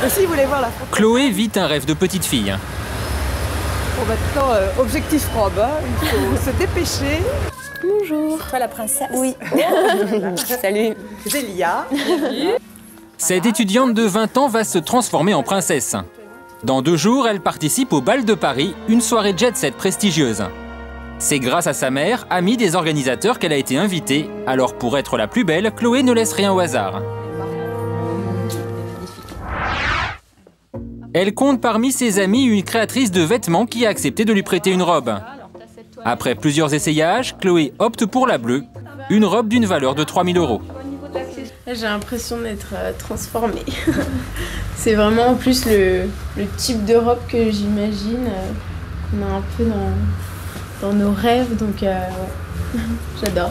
Si vous voulez voir la photo. Chloé vit un rêve de petite fille. Bon, maintenant, objectif robe, hein. Il faut se dépêcher. Bonjour. Toi la princesse? Oui. Salut. Zélia. Cette étudiante de 20 ans va se transformer en princesse. Dans 2 jours, elle participe au bal de Paris, une soirée jet-set prestigieuse. C'est grâce à sa mère, amie des organisateurs, qu'elle a été invitée. Alors pour être la plus belle, Chloé ne laisse rien au hasard. Elle compte parmi ses amies une créatrice de vêtements qui a accepté de lui prêter une robe. Après plusieurs essayages, Chloé opte pour la bleue, une robe d'une valeur de 3 000 €. J'ai l'impression d'être transformée. C'est vraiment en plus le type de robe que j'imagine qu'on a un peu dans nos rêves, donc ouais, j'adore.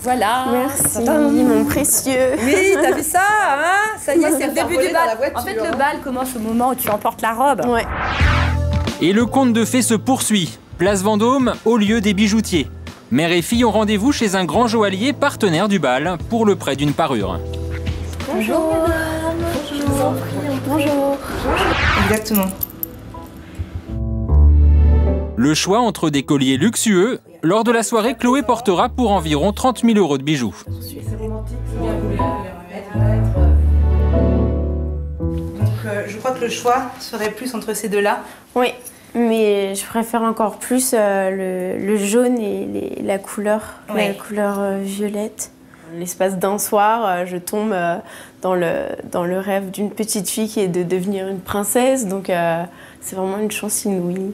Voilà. Merci, mon précieux. Oui, t'as vu ça, hein? Ça y est, c'est le début du bal. En fait, le bal commence au moment où tu emportes la robe. Ouais. Et le conte de fées se poursuit. Place Vendôme, au lieu des bijoutiers. Mère et fille ont rendez-vous chez un grand joaillier partenaire du bal pour le prêt d'une parure. Bonjour. Bonjour. Bonjour. Exactement. Le choix entre des colliers luxueux. Lors de la soirée, Chloé portera pour environ 30 000 € de bijoux. Donc je crois que le choix serait plus entre ces deux-là. Oui, mais je préfère encore plus le jaune et la couleur violette. L'espace d'un soir, je tombe dans le rêve d'une petite fille qui est de devenir une princesse, donc c'est vraiment une chance inouïe.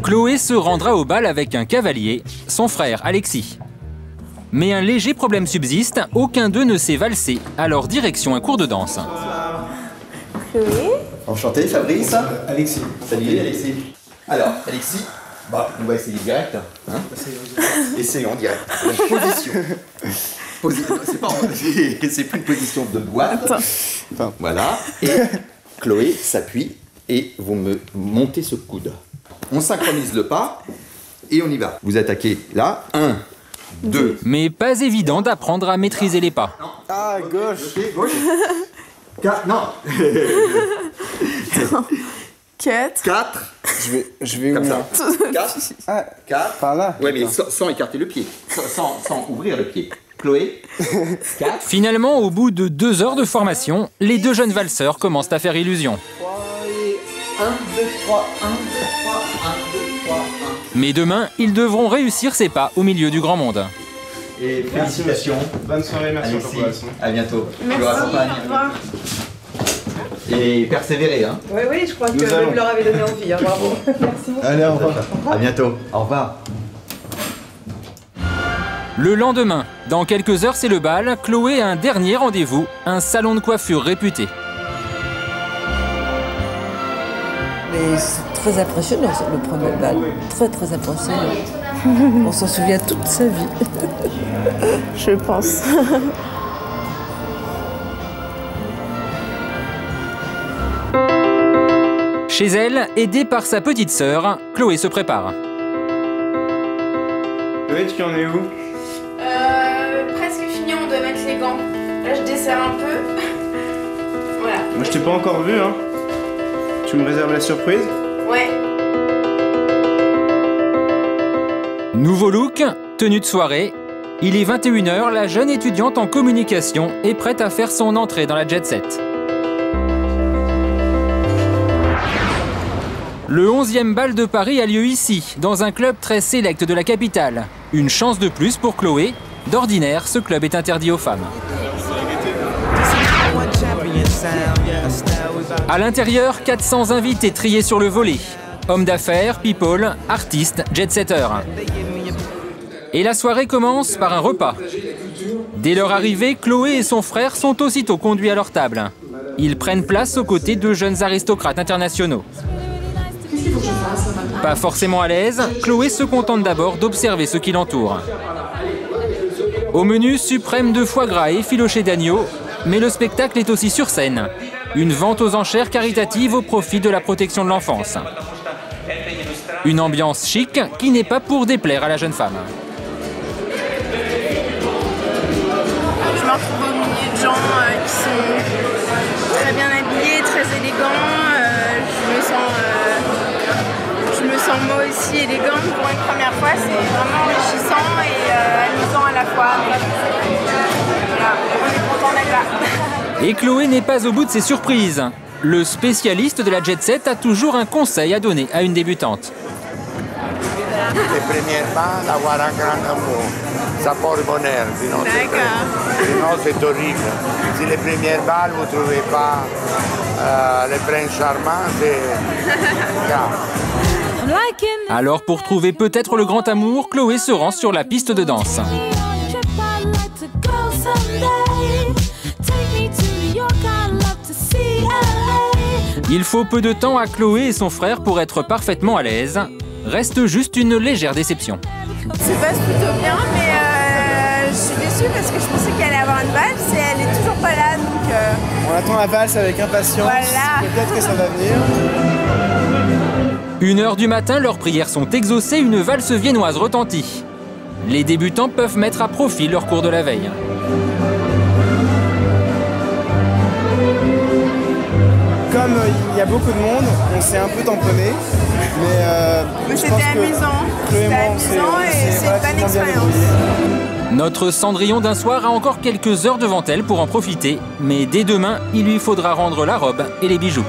Chloé se rendra au bal avec un cavalier, son frère Alexis. Mais un léger problème subsiste, aucun d'eux ne sait valser, alors direction un cours de danse. Chloé. Enchanté, Fabrice. Alexis. Salut Alexis. Alors, Alexis, on va essayer direct. Hein, essayons direct. Position. C'est plus une position de boîte. Enfin, voilà. Et Chloé s'appuie et vous me montez ce coude. On synchronise le pas et on y va. Vous attaquez là. 1, 2. Mais pas évident d'apprendre à maîtriser les pas. Ah, gauche. Okay, gauche. 4, non. 4. Je vais comme où, ça. là 4. 4. Par là. Ouais, mais sans écarter le pied. Sans ouvrir le pied. Chloé. 4. Finalement, au bout de 2 heures de formation, les 2 jeunes valseurs commencent à faire illusion. 1, 2, 3, 1, 2, 3, 1, 2, 3, 1. Mais demain, ils devront réussir ces pas au milieu du grand monde. Et félicitations. Bonne soirée, merci Alexis. pour l'information. À bientôt. Merci, Je vous raccompagne. au revoir. Et persévérer, hein. Oui, je crois que allons. vous leur avez donné envie. Hein, bravo. Merci beaucoup. Allez, au revoir. À bientôt. Au revoir. Le lendemain, dans quelques heures, c'est le bal. Chloé a un dernier rendez-vous, un salon de coiffure réputé. Mais c'est très impressionnant, le premier bal. Très, très impressionnant. On s'en souvient toute sa vie. Je pense. Chez elle, aidée par sa petite sœur, Chloé se prépare. Chloé, tu en es où? Presque fini, on doit mettre les gants. Là, je desserre un peu. Voilà. Moi, je t'ai pas encore vu, hein. Tu me réserves la surprise? Ouais. Nouveau look, tenue de soirée. Il est 21 h, la jeune étudiante en communication est prête à faire son entrée dans la jet set. Le 11e bal de Paris a lieu ici, dans un club très sélect de la capitale. Une chance de plus pour Chloé. D'ordinaire, ce club est interdit aux femmes. À l'intérieur, 400 invités triés sur le volet. Hommes d'affaires, people, artistes, jet-setters. Et la soirée commence par un repas. Dès leur arrivée, Chloé et son frère sont aussitôt conduits à leur table. Ils prennent place aux côtés de jeunes aristocrates internationaux. Pas forcément à l'aise, Chloé se contente d'abord d'observer ce qui l'entoure. Au menu, suprême de foie gras et effiloché d'agneau, mais le spectacle est aussi sur scène. Une vente aux enchères caritative au profit de la protection de l'enfance. Une ambiance chic qui n'est pas pour déplaire à la jeune femme. Je me retrouve au milieu de gens qui sont Et Chloé n'est pas au bout de ses surprises. Le spécialiste de la jet set a toujours un conseil à donner à une débutante. Les premières balles, avoir un grand amour. Ça porte bonheur, sinon c'est horrible. Si les premières balles, vous ne trouvez pas les princes charmants, c'est grave. Alors pour trouver peut-être le grand amour, Chloé se rend sur la piste de danse. Il faut peu de temps à Chloé et son frère pour être parfaitement à l'aise. Reste juste une légère déception. Ça passe plutôt bien, mais je suis déçue parce que je pensais qu'elle allait avoir une valse et elle est toujours pas là, donc... On attend la valse avec impatience, voilà. Peut-être que ça va venir. 1h du matin, leurs prières sont exaucées, une valse viennoise retentit. Les débutants peuvent mettre à profit leur cours de la veille. Comme il y a beaucoup de monde, on s'est un peu tamponné, mais c'était amusant. C'était amusant et c'est une bonne expérience. Notre Cendrillon d'un soir a encore quelques heures devant elle pour en profiter, mais dès demain, il lui faudra rendre la robe et les bijoux.